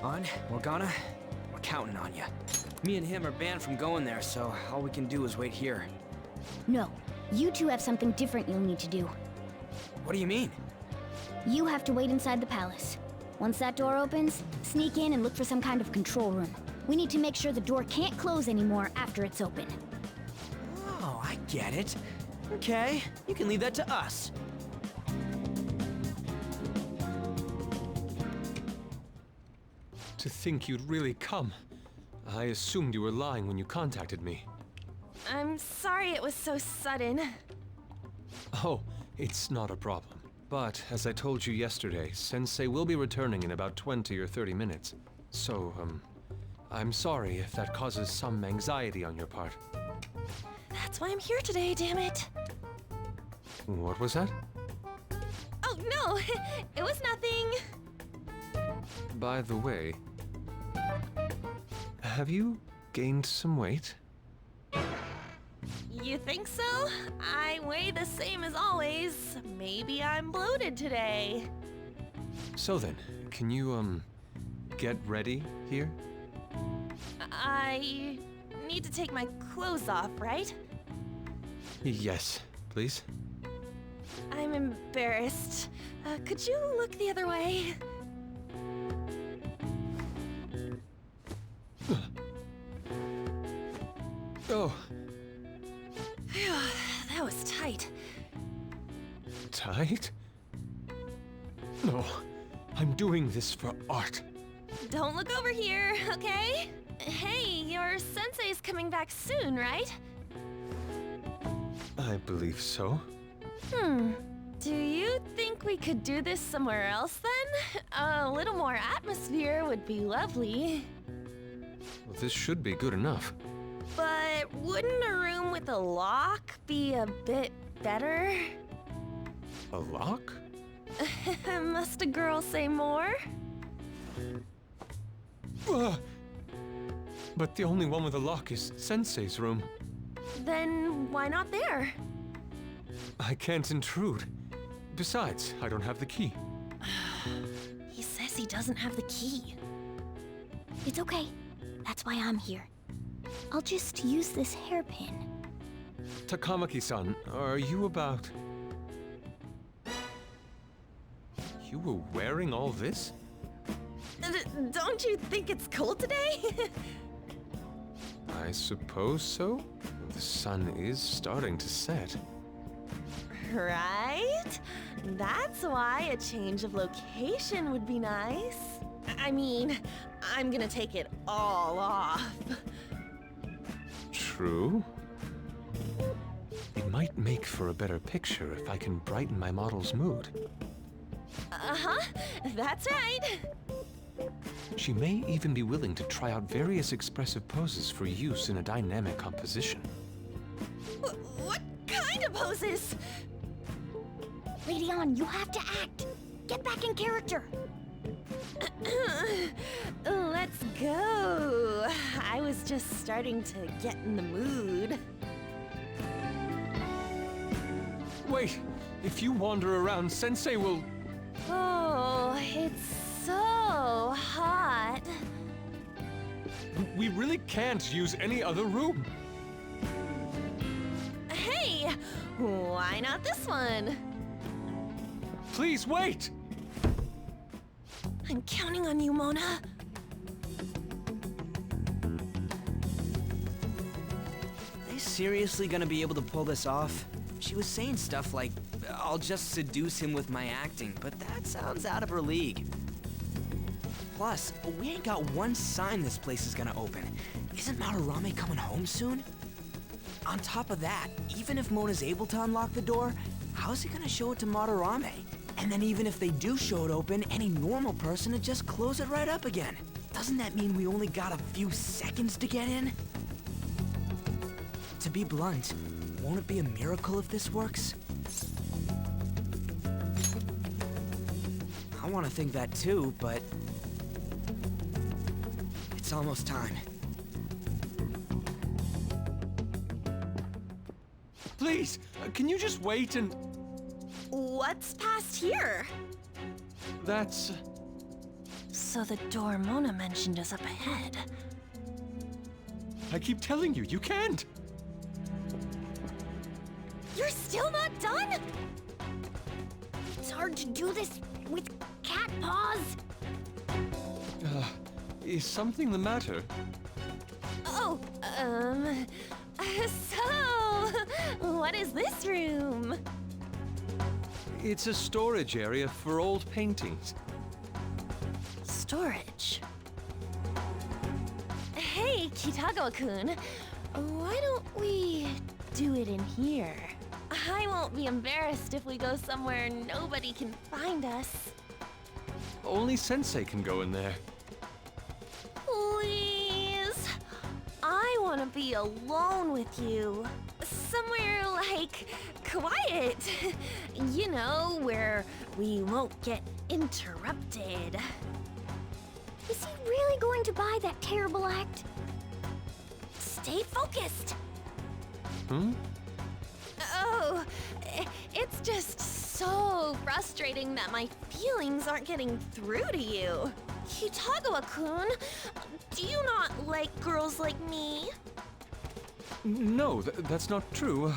On, Morgana, we're counting on you. Me and him are banned from going there, so all we can do is wait here. No, you two have something different you'll need to do. What do you mean? You have to wait inside the palace. Once that door opens, sneak in and look for some kind of control room. We need to make sure the door can't close anymore after it's open. Oh, I get it. Okay, you can leave that to us. To think you'd really come. I assumed you were lying when you contacted me. I'm sorry it was so sudden. Oh, it's not a problem. But, as I told you yesterday, Sensei will be returning in about 20 or 30 minutes. So, I'm sorry if that causes some anxiety on your part. That's why I'm here today, damn it. What was that? Oh, no, it was nothing. By the way, have you gained some weight? You think so? I weigh the same as always. Maybe I'm bloated today. So then, can you, get ready here? I need to take my clothes off, right? Yes, please. I'm embarrassed. Could you look the other way? Oh. Phew, that was tight. Tight? No, I'm doing this for art. Don't look over here, okay? Hey, your sensei's coming back soon, right? I believe so. Do you think we could do this somewhere else then? A little more atmosphere would be lovely. Well, this should be good enough. But wouldn't a room with a lock be a bit better? A lock? Must a girl say more? But the only one with a lock is Sensei's room. Then why not there? I can't intrude. Besides, I don't have the key. He says he doesn't have the key. It's okay. That's why I'm here. I'll just use this hairpin. Takamaki-san, are you about... You were wearing all this? Don't you think it's cold today? I suppose so. The sun is starting to set. Right? That's why a change of location would be nice. I mean, I'm gonna take it all off. True. It might make for a better picture if I can brighten my model's mood. Uh-huh, that's right. She may even be willing to try out various expressive poses for use in a dynamic composition. What kind of poses? Radeon, you have to act. Get back in character. Let's go. I was just starting to get in the mood. Wait! If you wander around, Sensei will... Oh, it's so hot. We really can't use any other room. Hey, why not this one? Please wait! I'm counting on you, Mona. Are they seriously gonna be able to pull this off? She was saying stuff like, I'll just seduce him with my acting, but that sounds out of her league. Plus, we ain't got one sign this place is gonna open. Isn't Madarame coming home soon? On top of that, even if Mona's able to unlock the door, how's he gonna show it to Madarame? And then even if they do show it open, any normal person would just close it right up again. Doesn't that mean we only got a few seconds to get in? To be blunt, won't it be a miracle if this works? I want to think that too, but it's almost time. Please, can you just wait and... What's past here? That's... So the door Mona mentioned is up ahead. I keep telling you, you can't! You're still not done? It's hard to do this with cat paws. Is something the matter? Oh, so, what is this room? It's a storage area for old paintings. Storage. Hey, Kitagawa-kun, why don't we do it in here? I won't be embarrassed if we go somewhere nobody can find us. Only Sensei can go in there. Please. I want to be alone with you. Somewhere like quiet. You know, where we won't get interrupted. Is he really going to buy that terrible act? Stay focused. Hmm? Oh, it's just so frustrating that my feelings aren't getting through to you. Kitagawa-kun, do you not like girls like me? No, that's not true.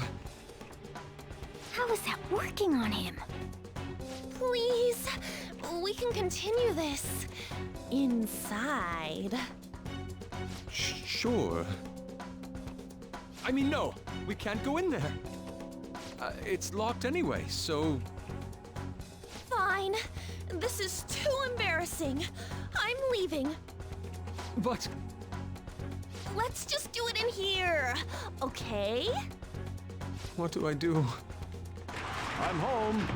How is that working on him? Please, we can continue this inside. Sure. I mean, no, we can't go in there. It's locked anyway, so... Fine. This is too embarrassing. I'm leaving. But... Let's just do it in here, okay? what do I do? I'm home.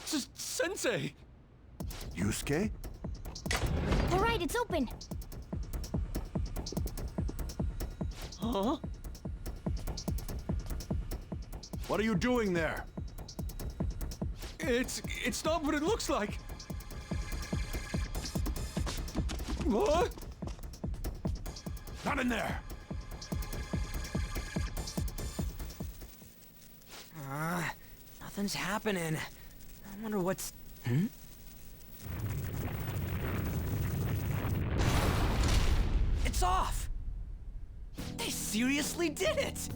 Sensei! Yusuke? All right, it's open. Huh? What are you doing there? It's not what it looks like. What? Not in there! Nothing's happening. I wonder what's... It's off! They seriously did it!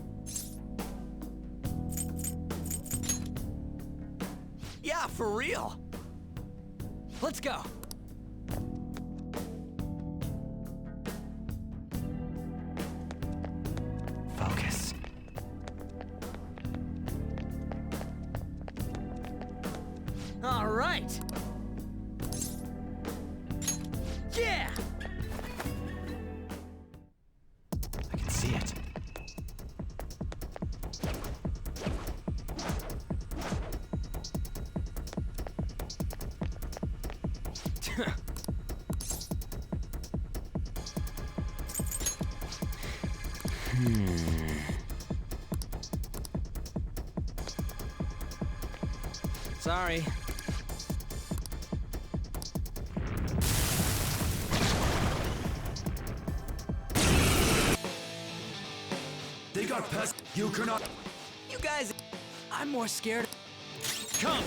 Yeah, for real. Let's go. Focus. All right. Yeah! I can see it. Sorry. They got past. You cannot. You guys, I'm more scared. Come!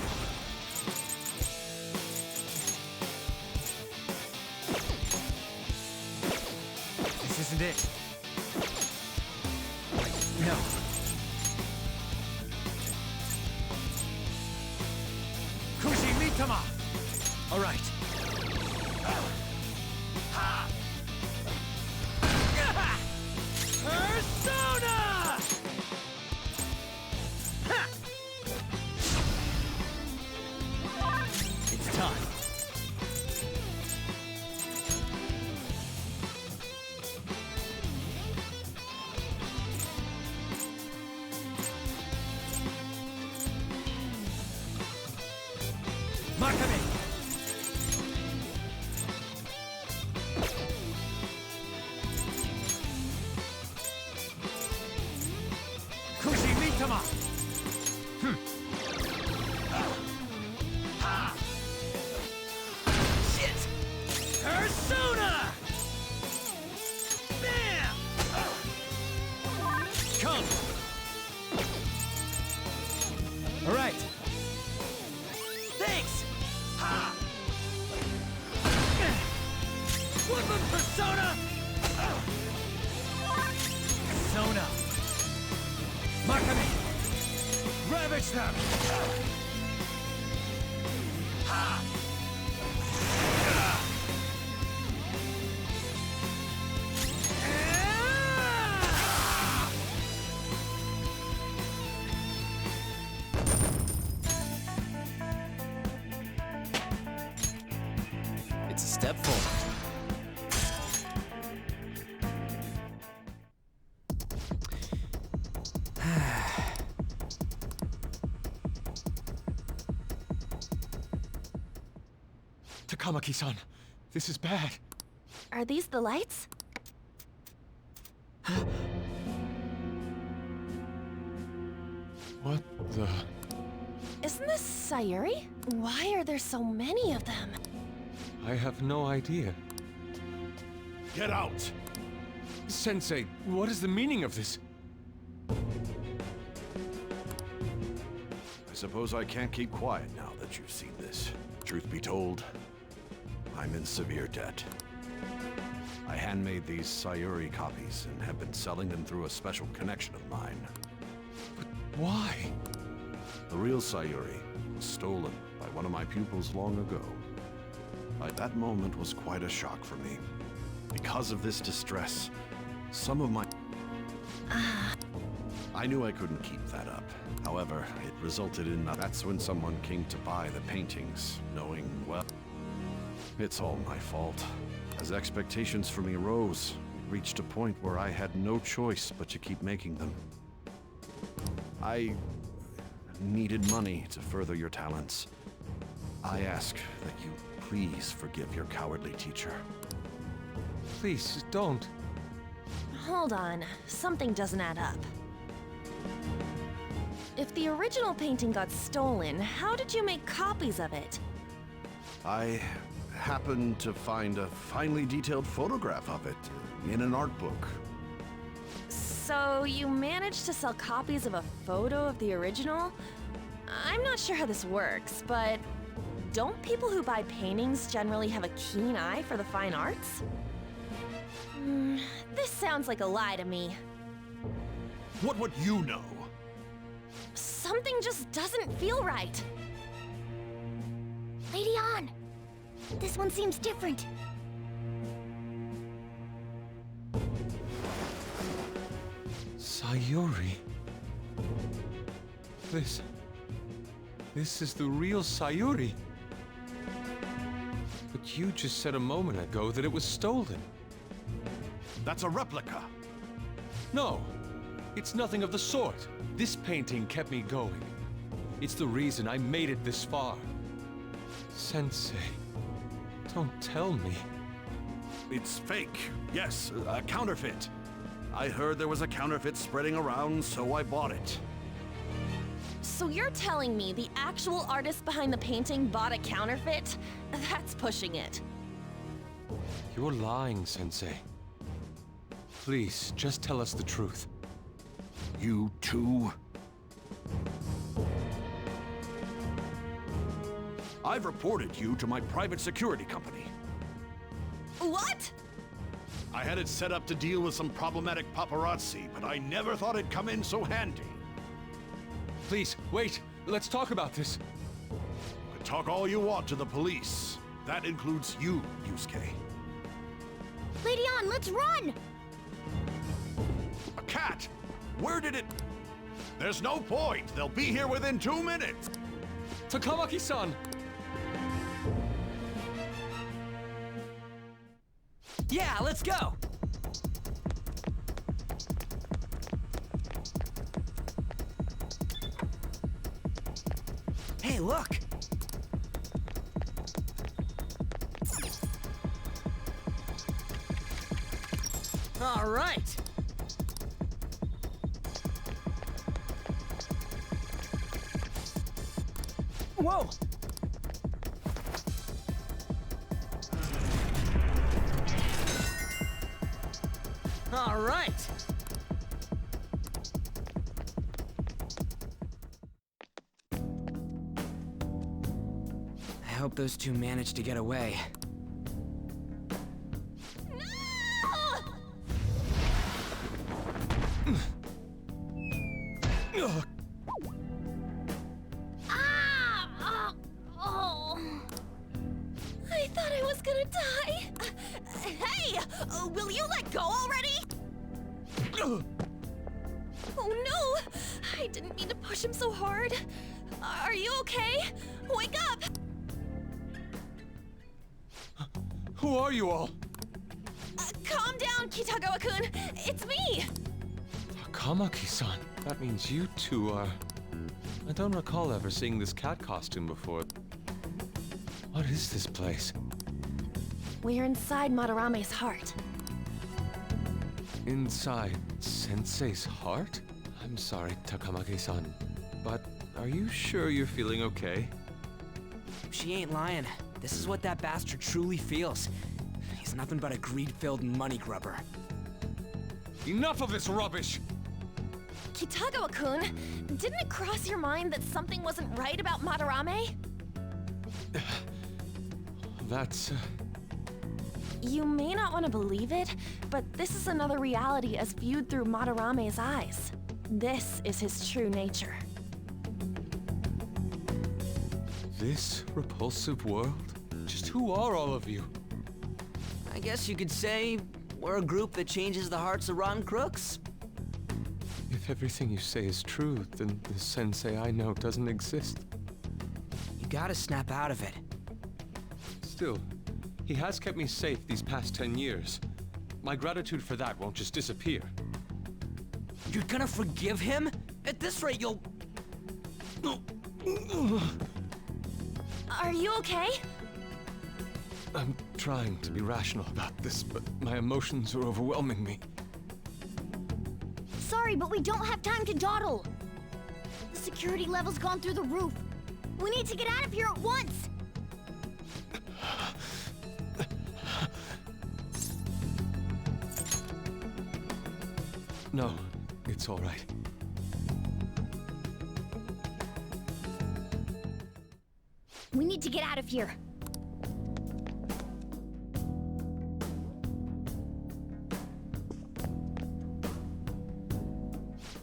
This isn't it. No. Kushi Mitama! All right. Persona! It's time. Makame! Kushi Mitama! Shit! Persona! Bam! Come! All right. Thanks. Catch them! It's a step forward. Takamaki-san, this is bad. Are these the lights? What the... Isn't this Sayuri? Why are there so many of them? I have no idea. Get out! Sensei, what is the meaning of this? I suppose I can't keep quiet now that you've seen this. Truth be told, I'm in severe debt. I handmade these Sayuri copies and have been selling them through a special connection of mine. But why? The real Sayuri was stolen by one of my pupils long ago. That moment was quite a shock for me. Because of this distress, some of my... I knew I couldn't keep that up. However, it resulted in... That's when someone came to buy the paintings, knowing, well... It's all my fault. As expectations for me rose, it reached a point where I had no choice but to keep making them. I needed money to further your talents. I ask that you please forgive your cowardly teacher. Please, don't. Hold on, something doesn't add up. If the original painting got stolen, how did you make copies of it? I happened to find a finely detailed photograph of it in an art book. So you managed to sell copies of a photo of the original? I'm not sure how this works, but don't people who buy paintings generally have a keen eye for the fine arts? This sounds like a lie to me. What would you know? Something just doesn't feel right. Lady An! This one seems different. Sayuri. This is the real Sayuri. But you just said a moment ago that it was stolen. That's a replica. No, it's nothing of the sort. This painting kept me going. It's the reason I made it this far. Sensei, don't tell me. It's fake. Yes, a counterfeit. I heard there was a counterfeit spreading around, so I bought it. So you're telling me the actual artist behind the painting bought a counterfeit? That's pushing it. You're lying, Sensei. Please, just tell us the truth. You too? I've reported you to my private security company. What? I had it set up to deal with some problematic paparazzi, but I never thought it'd come in so handy. Please, wait. Let's talk about this. Talk all you want to the police. That includes you, Yusuke. Lady An, let's run! A cat! Where did it... There's no point. They'll be here within 2 minutes. Takamaki-san! Yeah, let's go! Hey, look! All right! Whoa! All right! I hope those two managed to get away. Oh no! I didn't mean to push him so hard. Are you okay? Wake up! Who are you all? Calm down, Kitagawa-kun. It's me! Kamaki-san. That means you two are... I don't recall ever seeing this cat costume before. What is this place? We're inside Madarame's heart. Inside Sensei's heart? I'm sorry, Takamaki-san, but are you sure you're feeling okay? She ain't lying. This is what that bastard truly feels. He's nothing but a greed-filled money grubber. Enough of this rubbish! Kitagawa-kun, didn't it cross your mind that something wasn't right about Madarame? That's... You may not want to believe it, but this is another reality as viewed through Madarame's eyes. This is his true nature. This repulsive world? Just who are all of you? I guess you could say we're a group that changes the hearts of rotten crooks. If everything you say is true, then the sensei I know doesn't exist. You gotta snap out of it. Still, he has kept me safe these past 10 years. My gratitude for that won't just disappear. You're gonna forgive him? At this rate, you'll... Are you okay? I'm trying to be rational about this, but my emotions are overwhelming me. Sorry, but we don't have time to dawdle. The security level's gone through the roof. We need to get out of here at once. No, it's all right. We need to get out of here.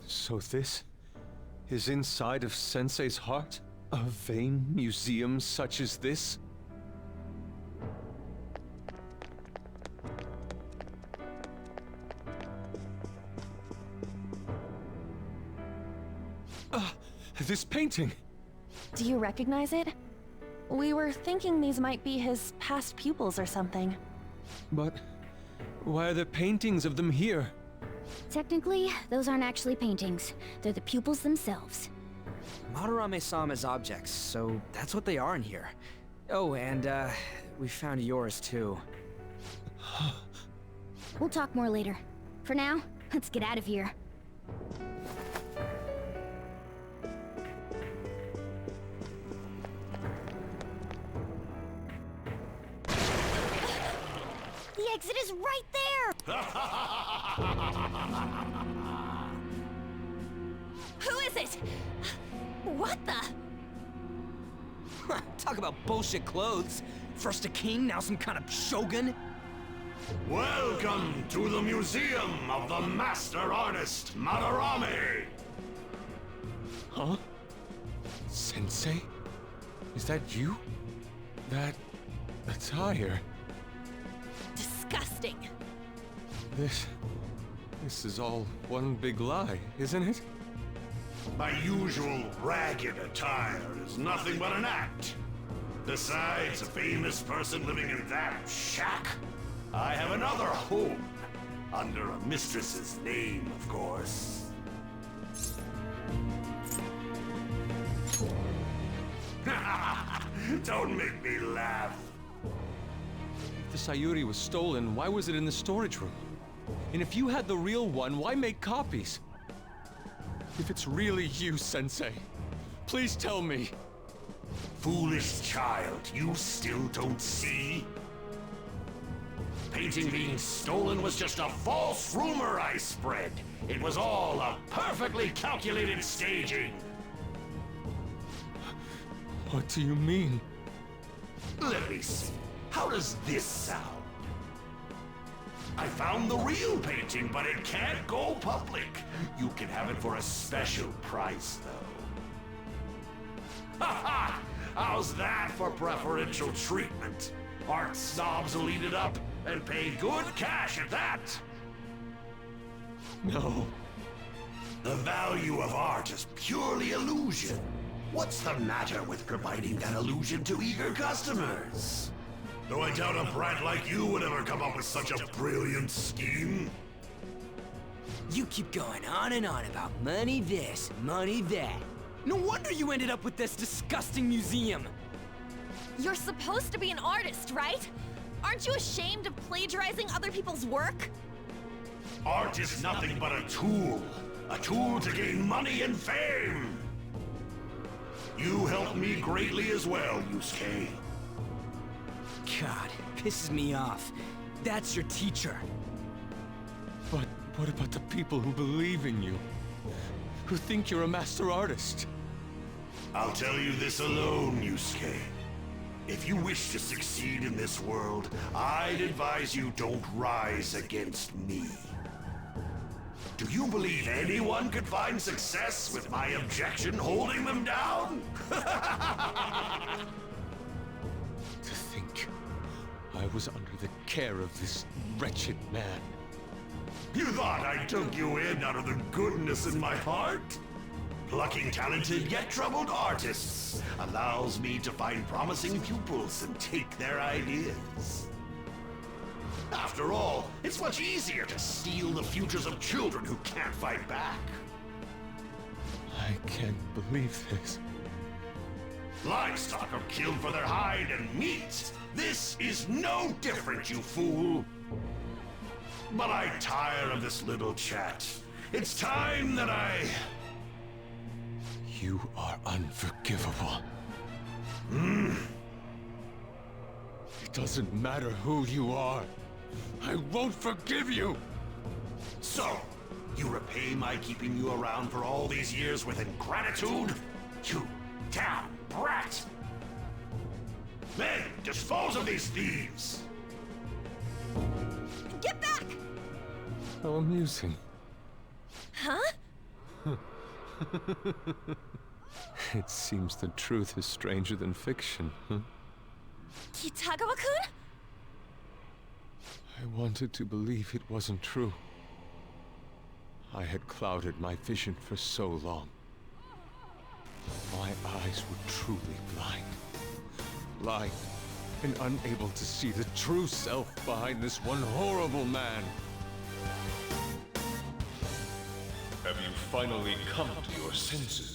So this is inside of Sensei's heart? A vain museum such as this? This painting! Do you recognize it? We were thinking these might be his past pupils or something. But why are there paintings of them here? Technically, those aren't actually paintings. They're the pupils themselves. Madarame saw them as objects, so that's what they are in here. Oh, and, we found yours, too. We'll talk more later. For now, let's get out of here. The exit is right there! Who is it? What the? Talk about bullshit clothes. First a king, now some kind of shogun. Welcome to the Museum of the Master Artist, Madarame! Huh? Sensei? Is that you? That attire? Disgusting. This is all one big lie, isn't it? My usual ragged attire is nothing but an act. Besides a famous person living in that shack, I have another home. Under a mistress's name, of course. Don't make me laugh. If the Sayuri was stolen, why was it in the storage room? And if you had the real one, why make copies? If it's really you, Sensei, please tell me. Foolish child, you still don't see? Painting being stolen was just a false rumor I spread. It was all a perfectly calculated staging. What do you mean? Let me see. How does this sound? I found the real painting, but it can't go public. You can have it for a special price, though. Ha ha! How's that for preferential treatment? Art snobs will eat it up and pay good cash at that. No. The value of art is purely illusion. What's the matter with providing that illusion to eager customers? Though I doubt a brat like you would ever come up with such a brilliant scheme. You keep going on and on about money this, money that. No wonder you ended up with this disgusting museum. You're supposed to be an artist, right? Aren't you ashamed of plagiarizing other people's work? Art is nothing but a tool to gain money and fame. You helped me greatly as well, Yusuke. God, pisses me off. That's your teacher. But what about the people who believe in you? Who think you're a master artist? I'll tell you this alone, Yusuke. If you wish to succeed in this world, I'd advise you don't rise against me. Do you believe anyone could find success with my objection holding them down? To think I was under the care of this wretched man. You thought I took you in out of the goodness in my heart? Plucking talented yet troubled artists allows me to find promising pupils and take their ideas. After all, it's much easier to steal the futures of children who can't fight back. I can't believe this. Livestock are killed for their hide and meat. This is no different, you fool. But I tire of this little chat. It's time that You are unforgivable. It doesn't matter who you are. I won't forgive you! So, you repay my keeping you around for all these years with ingratitude? You damn brat! Then, dispose of these thieves! Get back! How amusing. Huh? It seems the truth is stranger than fiction, huh? Kitagawa-kun? I wanted to believe it wasn't true. I had clouded my vision for so long. My eyes were truly blind. Blind and unable to see the true self behind this one horrible man. Have you finally come to your senses?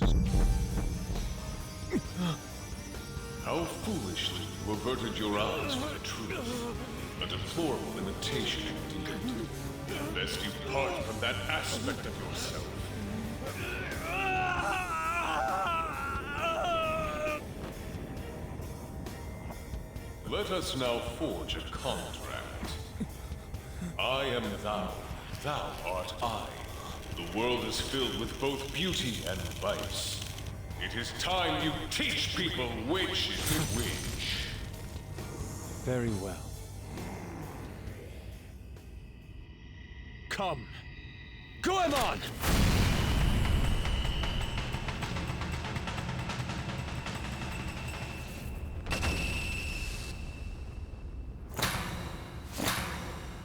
How foolishly you averted your eyes from the truth. A deplorable imitation indeed. Lest you part from that aspect of yourself. Let us now forge a contract. I am thou, thou art I. The world is filled with both beauty and vice. It is time you teach people which is which. Very well. Come! Goemon!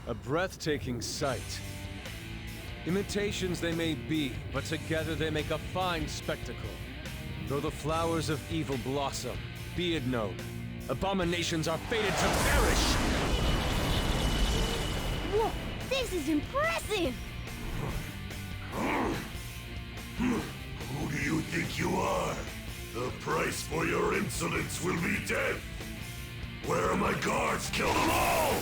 A breathtaking sight. Imitations they may be, but together they make a fine spectacle. Though the flowers of evil blossom, be it known, abominations are fated to perish! Whoa, this is impressive! Who do you think you are? The price for your insolence will be death. Where are my guards? Kill them all!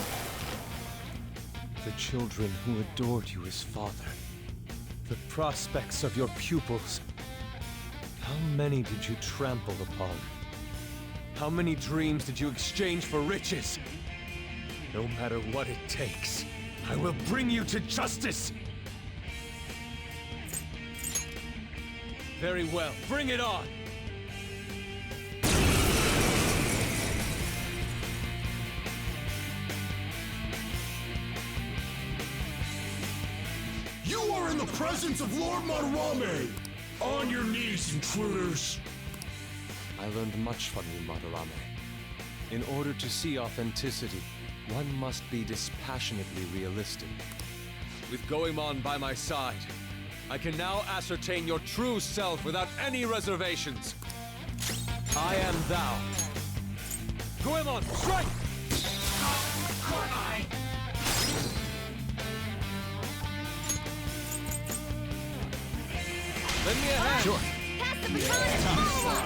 The children who adored you as father. The prospects of your pupils. How many did you trample upon? How many dreams did you exchange for riches? No matter what it takes, I will bring you to justice! Very well, bring it on! You are in the presence of Lord Madarame! On your knees, intruders! I learned much from you, Madarame. In order to see authenticity, one must be dispassionately realistic. With Goemon by my side, I can now ascertain your true self without any reservations. I am thou. Goemon, strike! Lend me a hand. Sure. Pass the baton and follow up.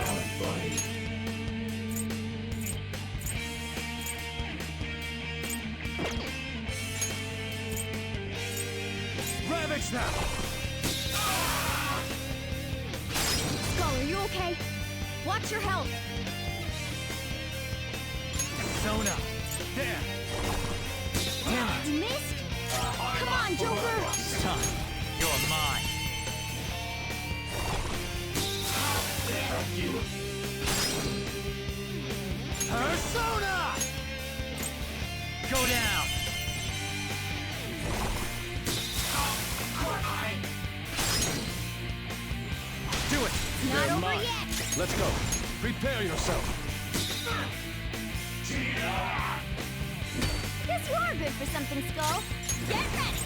Ravage now! Skull, are you okay? Watch your health. Sona! There! Damn it. You missed? Come on, Joker! Son, you're mine. Persona! Go down. Do it! Not You're over mine. yet. Let's go. Prepare yourself. Guess you are good for something, Skull. Get ready.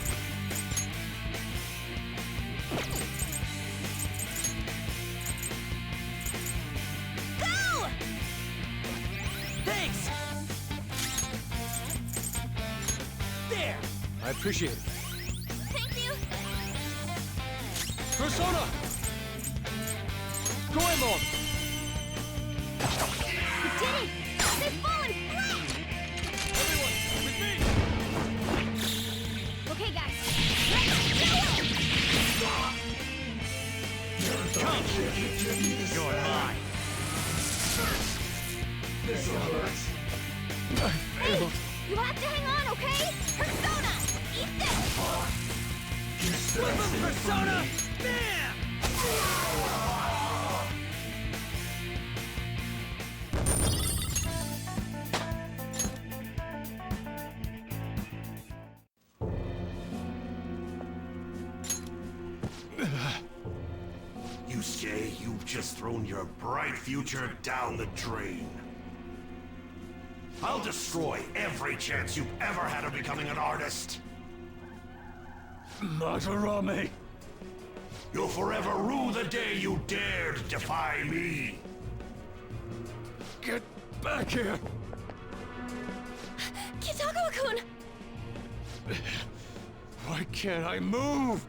Go! Thanks. There. I appreciate it. Thank you. Persona! Goemon! You did it! They've fallen flat! Everyone, with me! Okay, guys. Let's do it! Come. You're mine. Hey! You have to hang on, okay? Persona! Eat this! Flip him, Persona! Bam! Yusuke, you've just thrown your bright future down the drain. I'll destroy every chance you've ever had of becoming an artist. Madarame! You'll forever rue the day you dared defy me. Get back here! Kitagawa-kun! Why can't I move?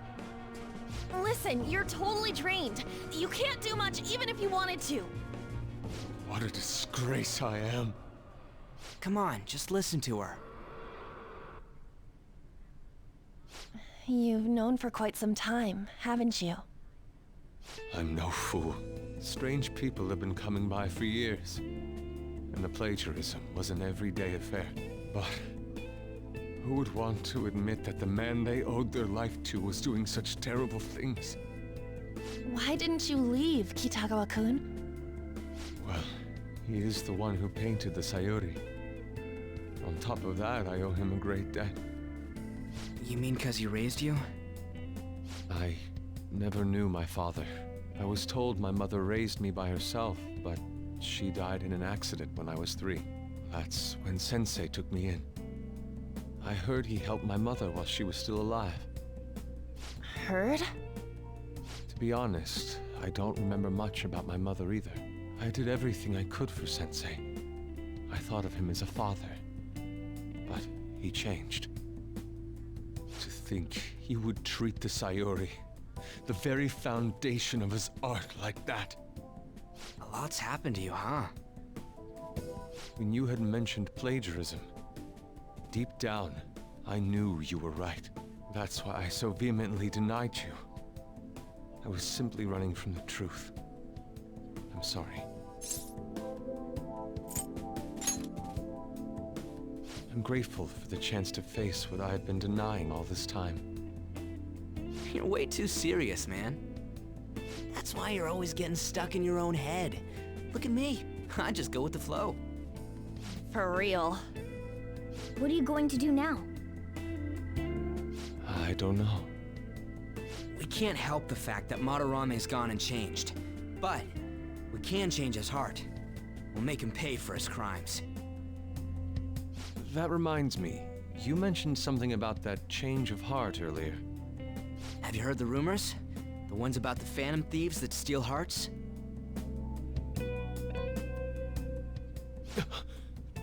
Listen, you're totally drained. You can't do much even if you wanted to. What a disgrace I am. Come on, just listen to her. You've known for quite some time, haven't you? I'm no fool. Strange people have been coming by for years. And the plagiarism was an everyday affair. But who would want to admit that the man they owed their life to was doing such terrible things? Why didn't you leave, Kitagawa-kun? Well, he is the one who painted the Sayuri. On top of that, I owe him a great debt. You mean 'cause he raised you? I never knew my father. I was told my mother raised me by herself, but she died in an accident when I was 3. That's when Sensei took me in. I heard he helped my mother while she was still alive. Heard? To be honest, I don't remember much about my mother either. I did everything I could for Sensei. I thought of him as a father. But he changed. To think he would treat the Sayuri, the very foundation of his art, like that. A lot's happened to you, huh? When you had mentioned plagiarism, deep down, I knew you were right. That's why I so vehemently denied you. I was simply running from the truth. I'm sorry. I'm grateful for the chance to face what I had been denying all this time. You're way too serious, man. That's why you're always getting stuck in your own head. Look at me. I just go with the flow. For real. What are you going to do now? I don't know. We can't help the fact that Madarame's gone and changed. But we can change his heart. We'll make him pay for his crimes. That reminds me, You mentioned something about that change of heart earlier. Have you heard the rumors? The ones about the phantom thieves that steal hearts?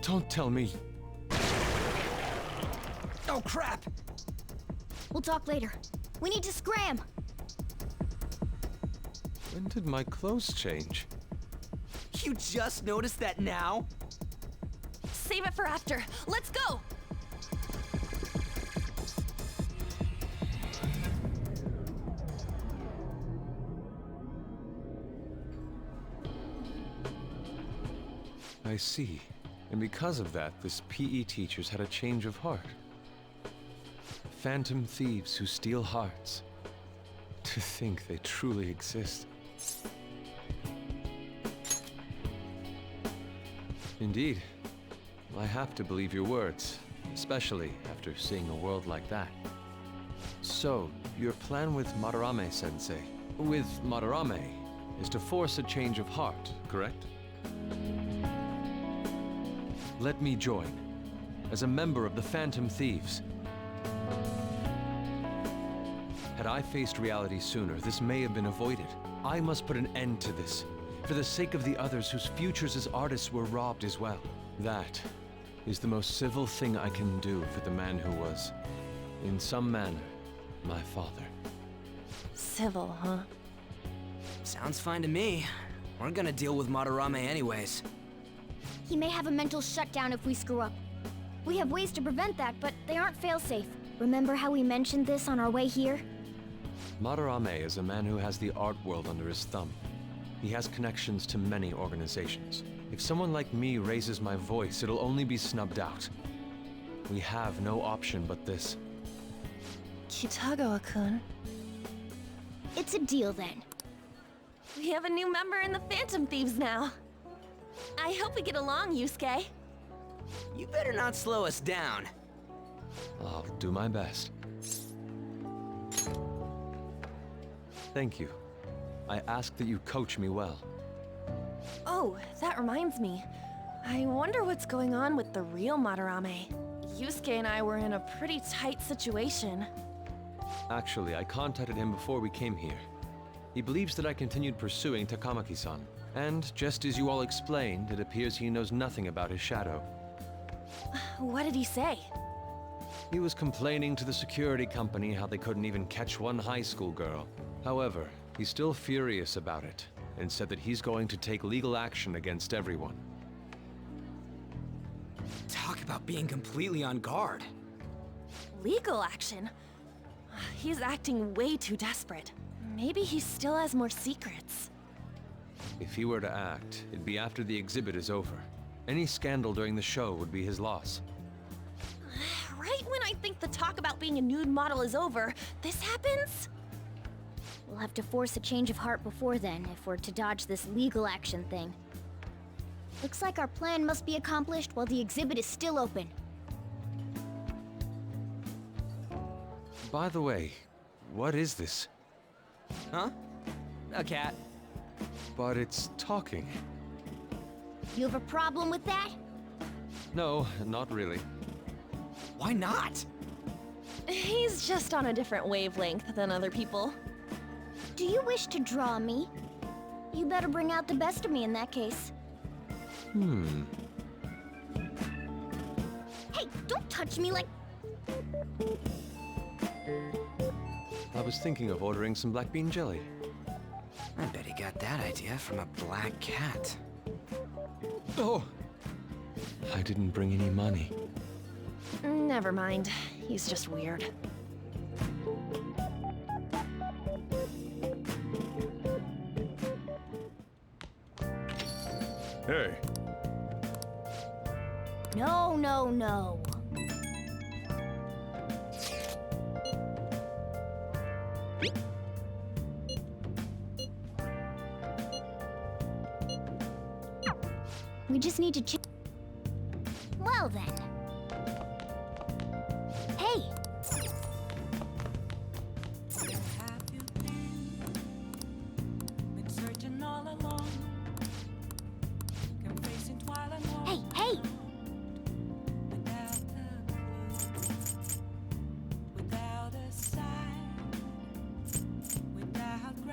Don't tell me. Oh, crap! We'll talk later. We need to scram! When did my clothes change? You just noticed that now? Save it for after. Let's go! I see. And because of that, this PE teacher's had a change of heart. Phantom thieves who steal hearts. To think they truly exist. Indeed. I have to believe your words, especially after seeing a world like that. So, your plan with Madarame-sensei, is to force a change of heart, correct? Let me join, as a member of the Phantom Thieves. Had I faced reality sooner, this may have been avoided. I must put an end to this, for the sake of the others whose futures as artists were robbed as well. That is the most civil thing I can do for the man who was, in some manner, my father. Civil, huh? Sounds fine to me. We're gonna deal with Madarame anyways. He may have a mental shutdown if we screw up. We have ways to prevent that, but they aren't fail-safe. Remember how we mentioned this on our way here? Madarame is a man who has the art world under his thumb. He has connections to many organizations. If someone like me raises my voice, it'll only be snubbed out. We have no option but this. Kitagawa-kun. It's a deal then. We have a new member in the Phantom Thieves now. I hope we get along, Yusuke. You better not slow us down. I'll do my best. Thank you. I ask that you coach me well. Oh, that reminds me. I wonder what's going on with the real Madarame. Yusuke and I were in a pretty tight situation. Actually, I contacted him before we came here. He believes that I continued pursuing Takamaki-san. And just as you all explained, it appears he knows nothing about his shadow. What did he say? He was complaining to the security company how they couldn't even catch one high school girl. However, he's still furious about it, and said that he's going to take legal action against everyone. Talk about being completely on guard. Legal action? He's acting way too desperate. Maybe he still has more secrets. If he were to act, it'd be after the exhibit is over. Any scandal during the show would be his loss. Right when I think the talk about being a nude model is over, this happens? We'll have to force a change of heart before then if we're to dodge this legal action thing. Looks like our plan must be accomplished while the exhibit is still open. By the way, what is this? Huh? A cat. But it's talking. You have a problem with that? No, not really. Why not? He's just on a different wavelength than other people. Do you wish to draw me? You better bring out the best of me in that case. Hey, don't touch me like... I was thinking of ordering some black bean jelly. I bet he got that idea from a black cat. Oh! I didn't bring any money. Never mind. He's just weird. Hey, No, no, no. We just need to Well then. Hey! Hey, hey!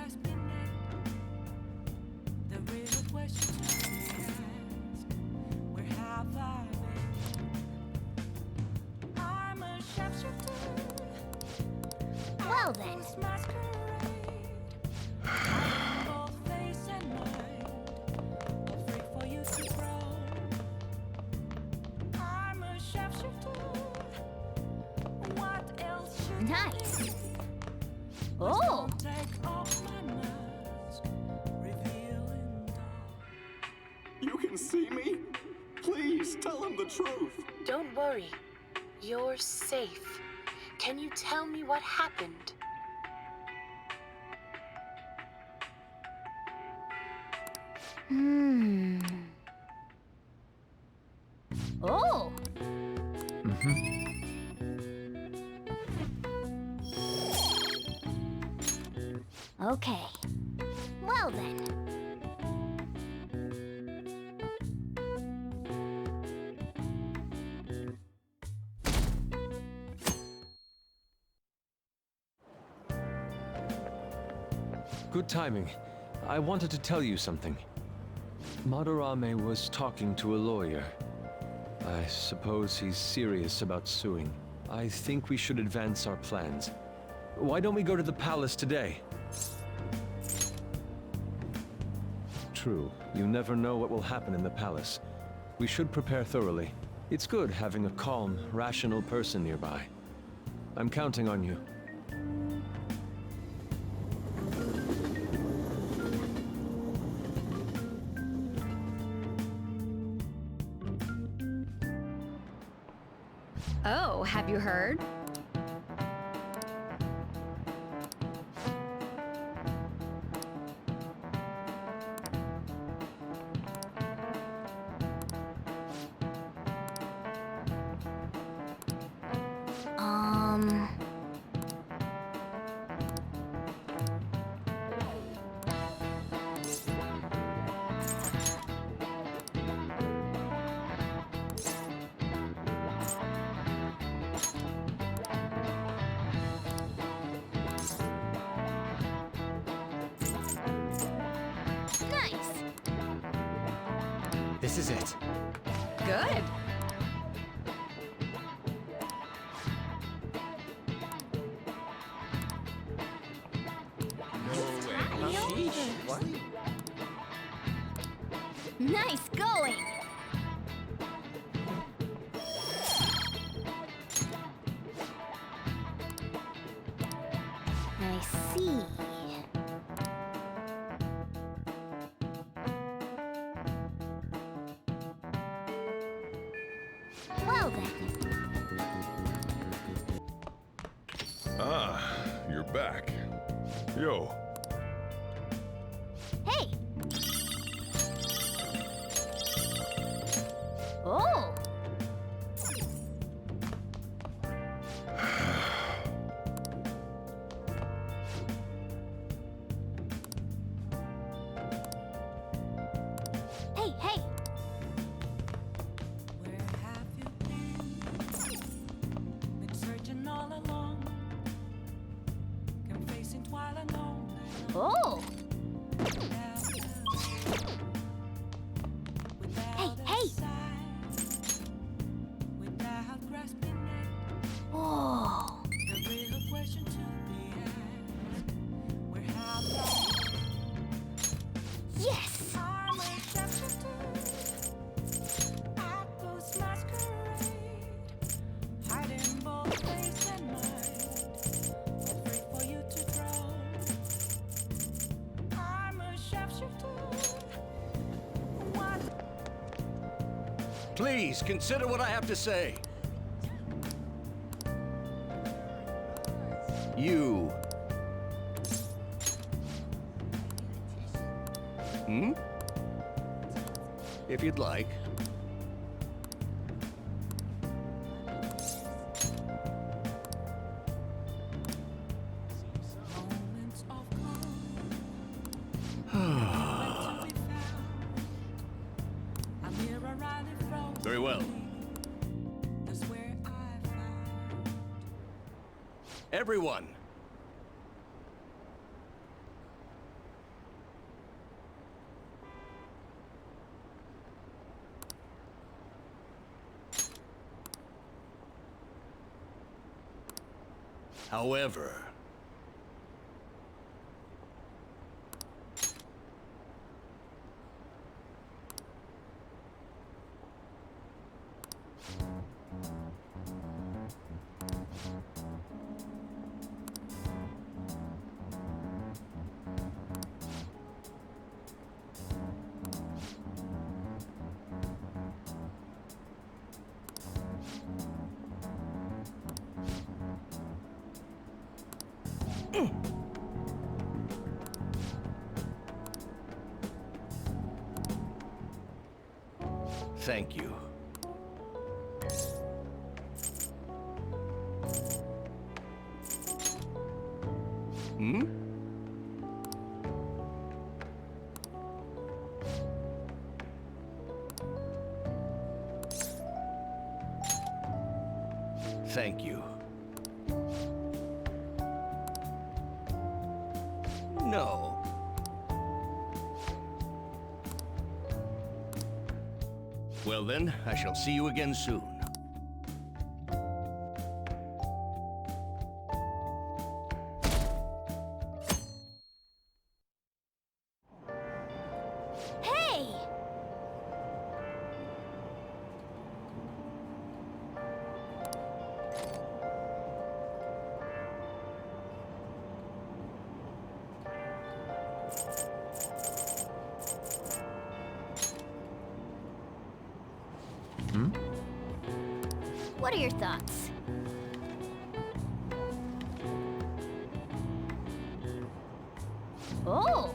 grasping it. The real question to be asked, where have I been? I'm a sharpshooter. Well then. Masquerade. I'm both face and mind, afraid for you to grow. I'm a sharpshooter. What else should Nice. I be? Oh! Take off my mask, revealing dark. You can see me? Please, tell him the truth. Don't worry. You're safe. Can you tell me what happened? Oh! Okay. Well then. Good timing. I wanted to tell you something. Madarame was talking to a lawyer. I suppose he's serious about suing. I think we should advance our plans. Why don't we go to the palace today? True. You never know what will happen in the palace. We should prepare thoroughly. It's good having a calm, rational person nearby. I'm counting on you. Oh, have you heard? Nice! This is it. Good. What? Nice going! I see. Well then. Ah, you're back. Yo, Hey! Oh! Hey, hey! Where have you been searching all along, confessing while alone. Oh! Without Hey, hey! a sign, without grasping it. Oh! The real question to be asked, where have I Yes! I'm a sharpshooter. I post masquerade, hiding both face and mind, afraid for you to grow. I'm a sharpshooter. What? Please, consider what I have to say. You. If you'd like. Moments of calm, nowhere to be found. I'm here around and frozen. Very well. That's where I found. Everyone. However, thank you. Hmm? Thank you. No. Well then, I shall see you again soon. Hey! What are your thoughts? Oh!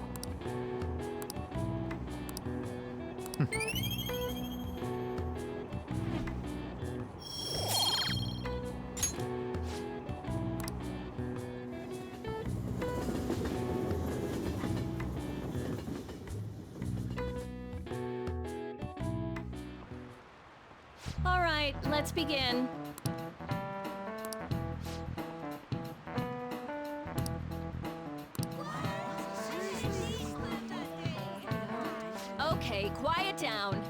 All right, let's begin. Okay, quiet down.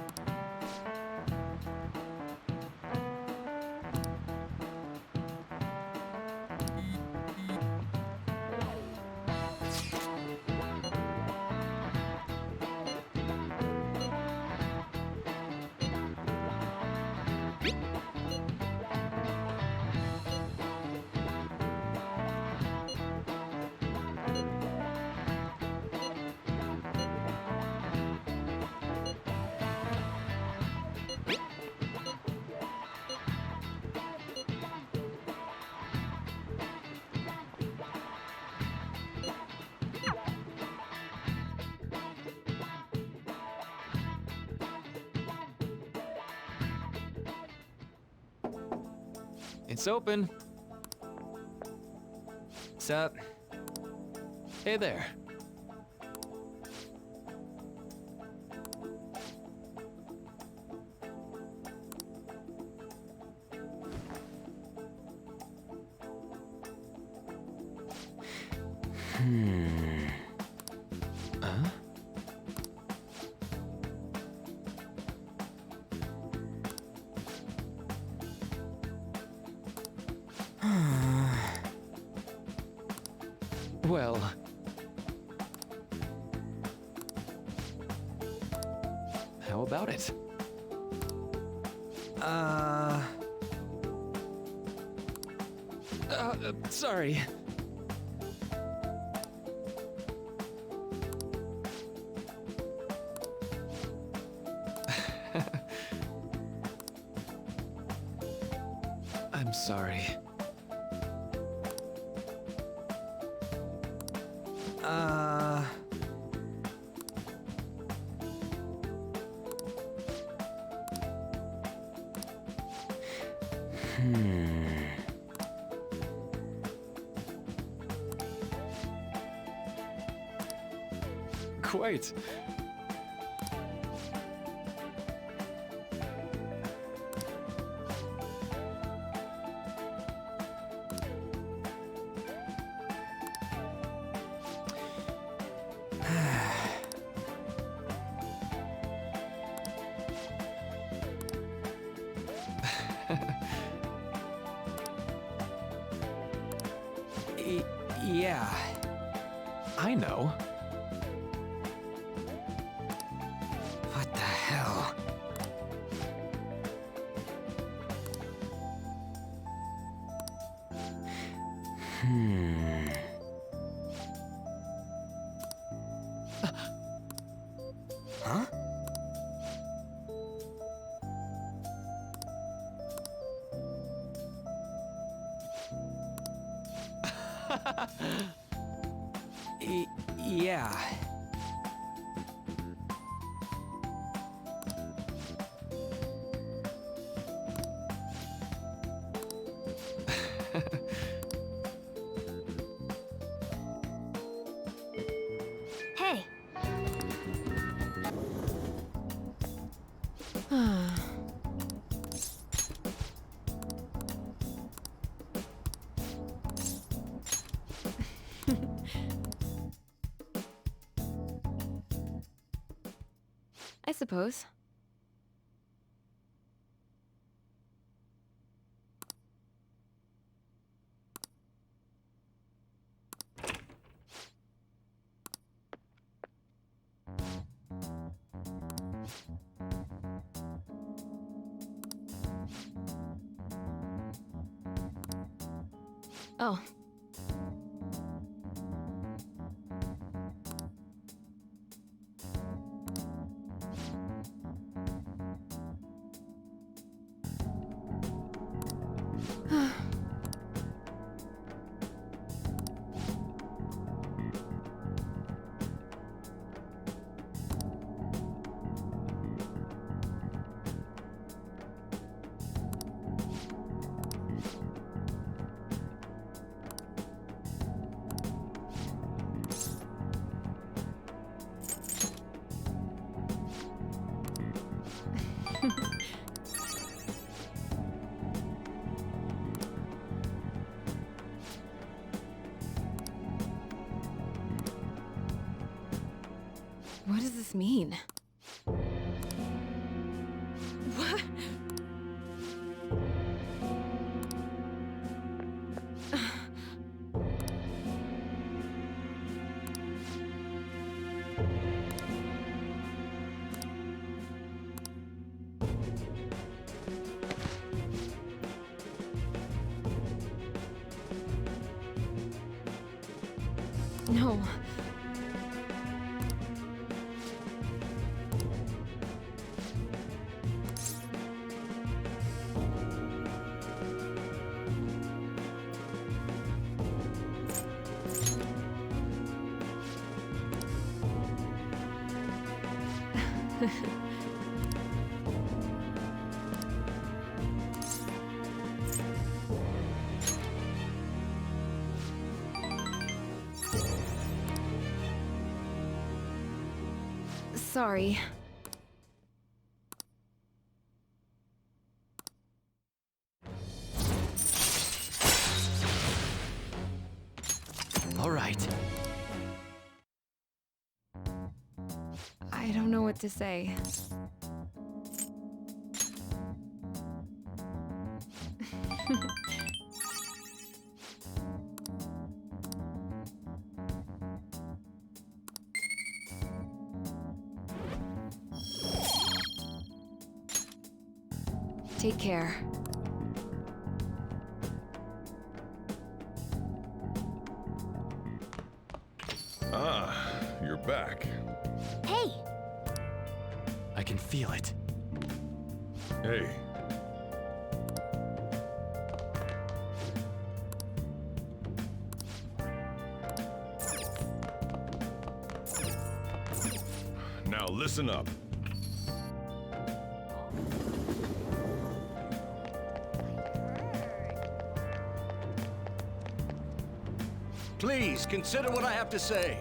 It's open. Sup? Hey there. Huh? Well... how about it? Sorry. I'm sorry. Quite. Yeah. I know. What the hell? Huh? Yeah. Hey, I suppose. Oh. What does this mean? What? No. Sorry. All right. I don't know what to say. Take care. Ah, you're back. hey, I can feel it. Hey. Now listen up. Please, consider what I have to say.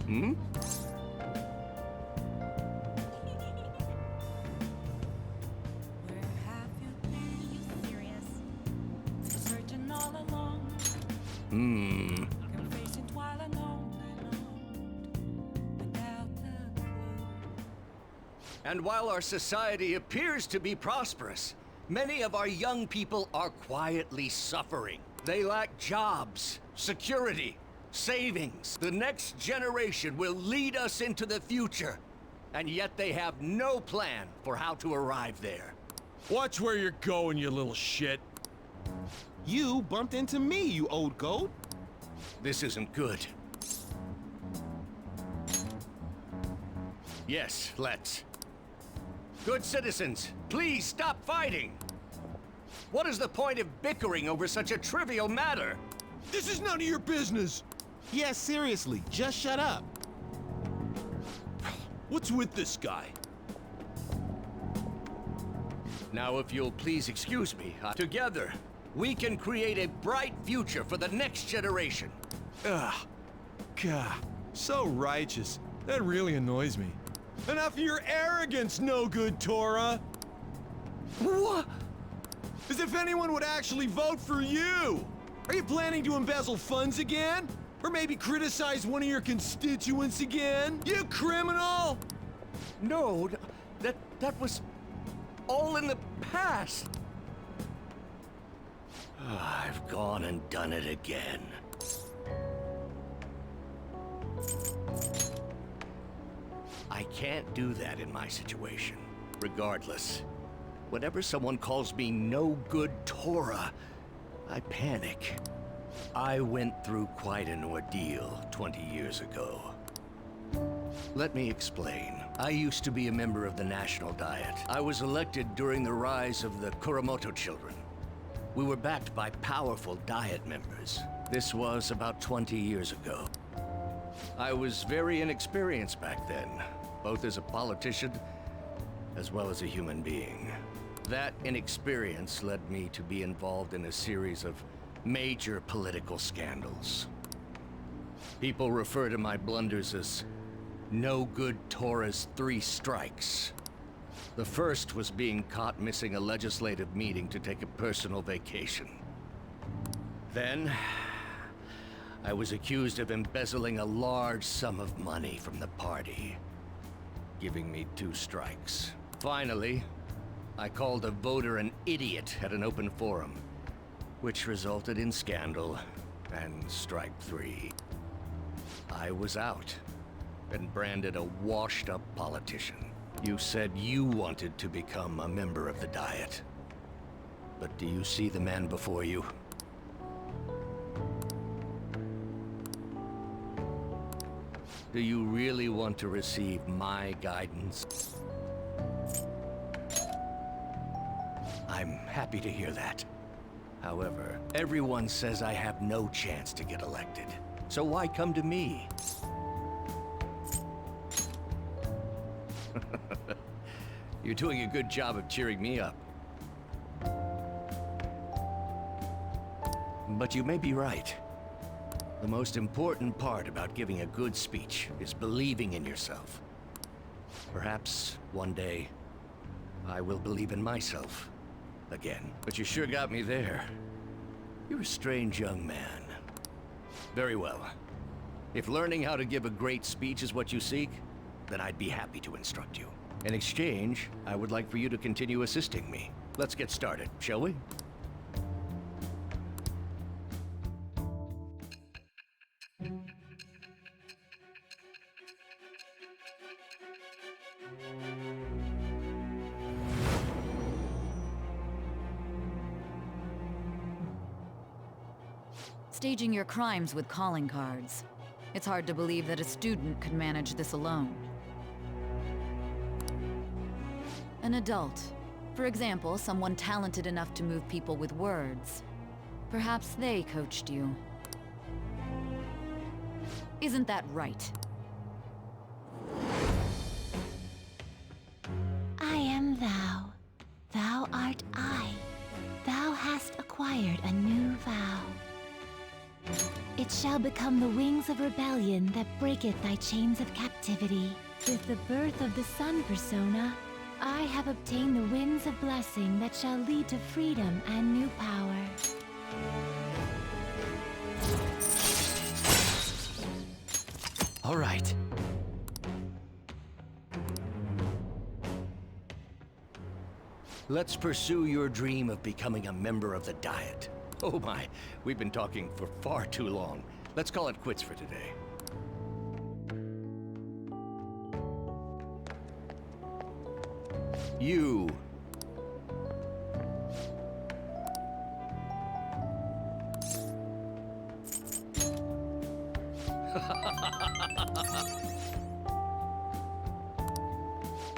Hmm? Hmm. And while our society appears to be prosperous, Many of our young people are quietly suffering. They lack jobs, security, savings. The next generation will lead us into the future, and yet they have no plan for how to arrive there. Watch where you're going, you little shit. You bumped into me, you old goat. This isn't good. Yes, let's. Good citizens, please stop fighting! What is the point of bickering over such a trivial matter? This is none of your business! Yeah, seriously, just shut up. What's with this guy? Now, if you'll please excuse me, together, we can create a bright future for the next generation. Ugh. God, so righteous. That really annoys me. Enough of your arrogance, no good Torah! What? As if anyone would actually vote for you! Are you planning to embezzle funds again? Or maybe criticize one of your constituents again? You criminal! No, that was all in the past. I've gone and done it again. I can't do that in my situation. Regardless, whenever someone calls me no good Torah, I panic. I went through quite an ordeal 20 years ago. Let me explain. I used to be a member of the National Diet. I was elected during the rise of the Kuramoto children. We were backed by powerful Diet members. This was about 20 years ago. I was very inexperienced back then, both as a politician as well as a human being. That inexperience led me to be involved in a series of major political scandals. People refer to my blunders as no good Torah's 3 strikes. The first was being caught missing a legislative meeting to take a personal vacation. Then, I was accused of embezzling a large sum of money from the party, giving me 2 strikes. Finally, I called a voter an idiot at an open forum, which resulted in scandal and strike 3. I was out and branded a washed-up politician. You said you wanted to become a member of the Diet. But do you see the man before you? Do you really want to receive my guidance? I'm happy to hear that. However, everyone says I have no chance to get elected. So why come to me? You're doing a good job of cheering me up. But you may be right. The most important part about giving a good speech is believing in yourself. Perhaps one day, I will believe in myself again. But you sure got me there. You're a strange young man. Very well. If learning how to give a great speech is what you seek, then I'd be happy to instruct you. In exchange, I would like for you to continue assisting me. Let's get started, shall we? Staging your crimes with calling cards. It's hard to believe that a student could manage this alone. An adult. For example, someone talented enough to move people with words. Perhaps they coached you. Isn't that right? I am thou. Thou art I. Thou hast acquired a new vow. It shall become the wings of rebellion that breaketh thy chains of captivity. With the birth of the sun persona, I have obtained the winds of blessing that shall lead to freedom and new power. All right. Let's pursue your dream of becoming a member of the Diet. Oh my, we've been talking for far too long. Let's call it quits for today. You.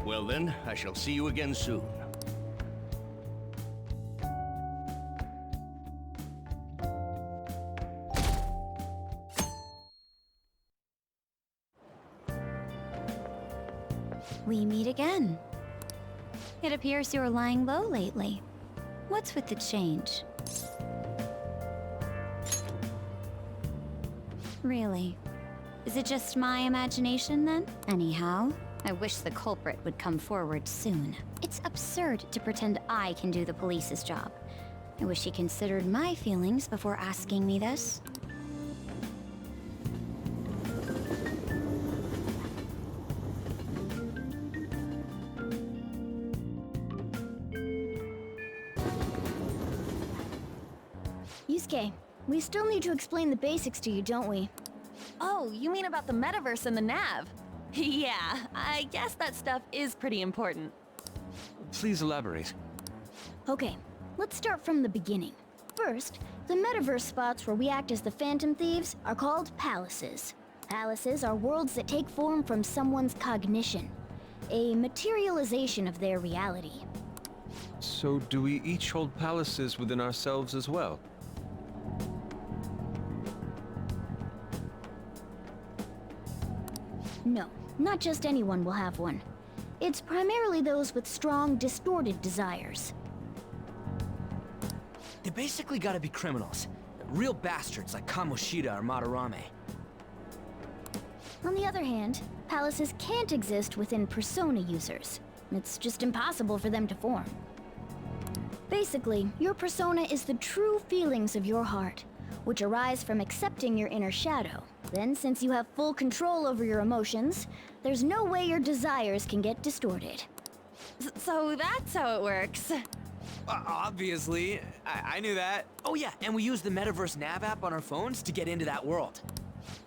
Well then, I shall see you again soon. We meet again. It appears you're lying low lately. What's with the change? Really? Is it just my imagination then? Anyhow, I wish the culprit would come forward soon. It's absurd to pretend I can do the police's job. I wish he considered my feelings before asking me this. Yusuke, we still need to explain the basics to you, don't we? Oh, you mean about the metaverse and the nav? Yeah, I guess that stuff is pretty important. Please elaborate. Okay, let's start from the beginning. First, the metaverse spots where we act as the Phantom Thieves are called palaces. Palaces are worlds that take form from someone's cognition, a materialization of their reality. So do we each hold palaces within ourselves as well? No, not just anyone will have one. It's primarily those with strong, distorted desires. They basically gotta be criminals. Real bastards like Kamoshida or Madarame. On the other hand, palaces can't exist within persona users. It's just impossible for them to form. Basically, your persona is the true feelings of your heart, which arise from accepting your inner shadow. Then, since you have full control over your emotions, there's no way your desires can get distorted. So that's how it works. Obviously. I knew that. Oh yeah, and we use the Metaverse Nav app on our phones to get into that world.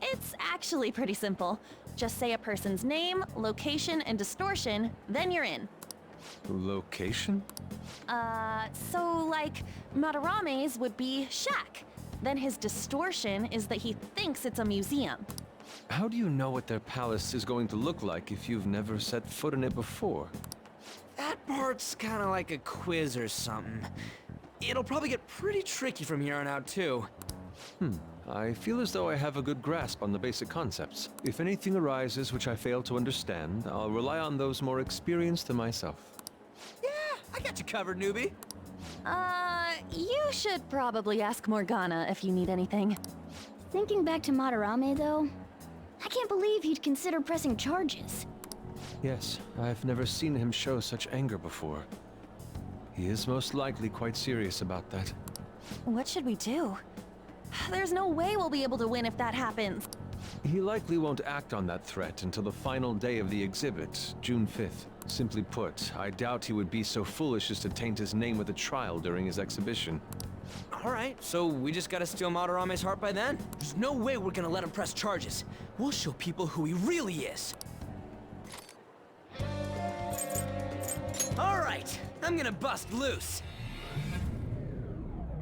It's actually pretty simple. Just say a person's name, location, and distortion, then you're in. Location? So like, Madarame's would be shack. Then his distortion is that he thinks it's a museum. How do you know what their palace is going to look like if you've never set foot in it before? That part's kind of like a quiz or something. It'll probably get pretty tricky from here on out, too. I feel as though I have a good grasp on the basic concepts. If anything arises which I fail to understand, I'll rely on those more experienced than myself. Yeah, I got you covered, newbie. You should probably ask Morgana if you need anything. Thinking back to Madarame, though, I can't believe he'd consider pressing charges. Yes, I've never seen him show such anger before. He is most likely quite serious about that. What should we do? There's no way we'll be able to win if that happens. He likely won't act on that threat until the final day of the exhibit, June 5th. Simply put, I doubt he would be so foolish as to taint his name with a trial during his exhibition. Alright, so we just gotta steal Madarame's heart by then? There's no way we're gonna let him press charges. We'll show people who he really is. Alright, I'm gonna bust loose.